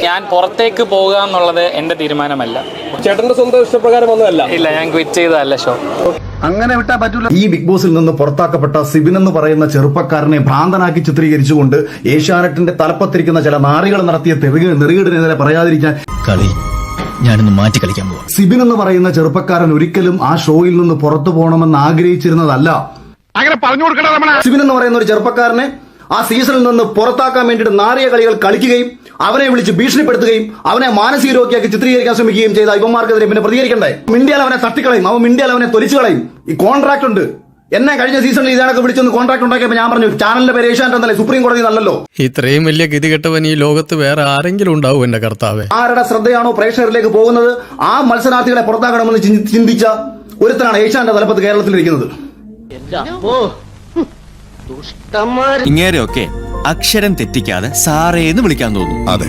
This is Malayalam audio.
ഞാൻ പുറത്തേക്ക് പോകുക എന്നുള്ളത് എന്റെ തീരുമാനമല്ല. ചേട്ടന്റെ സ്വന്തം ഇഷ്ടപ്രകാരം ഒന്നുമല്ല. ഇല്ല, ഞാൻ ക്വിറ്റ് ചെയ്തതല്ല ഷോ. അങ്ങനെ വിട്ടാ പറ്റൂല. ഈ ബിഗ് ബോസിൽ നിന്ന് പുറത്താക്കപ്പെട്ട സിബിൻ എന്ന് പറയുന്ന ചെറുപ്പക്കാരനെ ഭ്രാന്തനാക്കി ചിത്രീകരിച്ചുകൊണ്ട് ഏഷ്യാനെറ്റിന്റെ തലപ്പത്തിരിക്കുന്ന ചില നാറികൾ നടത്തിയ നെറുകേടിനെതിരെ പറയാതിരിക്കാൻ കളി ഞാനിന്ന് മാറ്റി കളിക്കാൻ പോവാ. സിബിൻ എന്ന് പറയുന്ന ചെറുപ്പക്കാരൻ ഒരിക്കലും ആ ഷോയിൽ നിന്ന് പുറത്തു പോകണമെന്ന് ആഗ്രഹിച്ചിരുന്നതല്ല. അങ്ങനെ പറഞ്ഞു കൊടുക്കണം. സിബിൻ എന്ന് പറയുന്ന ഒരു ചെറുപ്പക്കാരനെ ആ സീസണിൽ നിന്ന് പുറത്താക്കാൻ വേണ്ടിയിട്ട് നാറിയ കളികൾ കളിക്കുകയും അവനെ വിളിച്ച് ഭീഷണിപ്പെടുത്തുകയും അവനെ മാനസിക രോഗിയാക്കി ചിത്രീകരിക്കാൻ ശ്രമിക്കുകയും ചെയ്ത ഇവന്മാർക്കെതിരെ പിന്നെ പ്രതികരിക്കണ്ടേ? മിണ്ടിയാൽ അവനെ തട്ടിക്കളയും, അവൻ മിണ്ടിയാൽ അവനെ തൊലിച്ചു കളയും. ഈ കോൺട്രാക്ട് ഉണ്ട്. എന്നെ കഴിഞ്ഞ സീസണിൽ ഇതാണൊക്കെ വിളിച്ചൊന്ന് കോൺട്രാക്ട് ഉണ്ടാക്കിയപ്പോൾ ഞാൻ പറഞ്ഞു, ചാനലിന്റെ പേര് ഏഷ്യാനെറ്റ് എന്നല്ലേ, സുപ്രീം കോടതി നല്ലല്ലോ. ഇത്രയും വലിയ ഗതികെട്ടവൻ ഈ ലോകത്ത് വേറെ ആരെങ്കിലും ഉണ്ടാവും എന്റെ കർത്താവേ. ആരുടെ ശ്രദ്ധയാണോ പ്രേക്ഷകരിലേക്ക് പോകുന്നത് ആ മത്സരാർത്ഥികളെ പുറത്താക്കണമെന്ന് ചിന്തിച്ച ഒരുത്തനാണ് ഏഷ്യാനെറ്റ് തലപ്പത്ത് കേരളത്തിലിരിക്കുന്നത്. ഇങ്ങേരെയൊക്കെ അക്ഷരം തെറ്റിക്കാതെ സാറേന്ന് വിളിക്കാൻ തോന്നും. അതെ.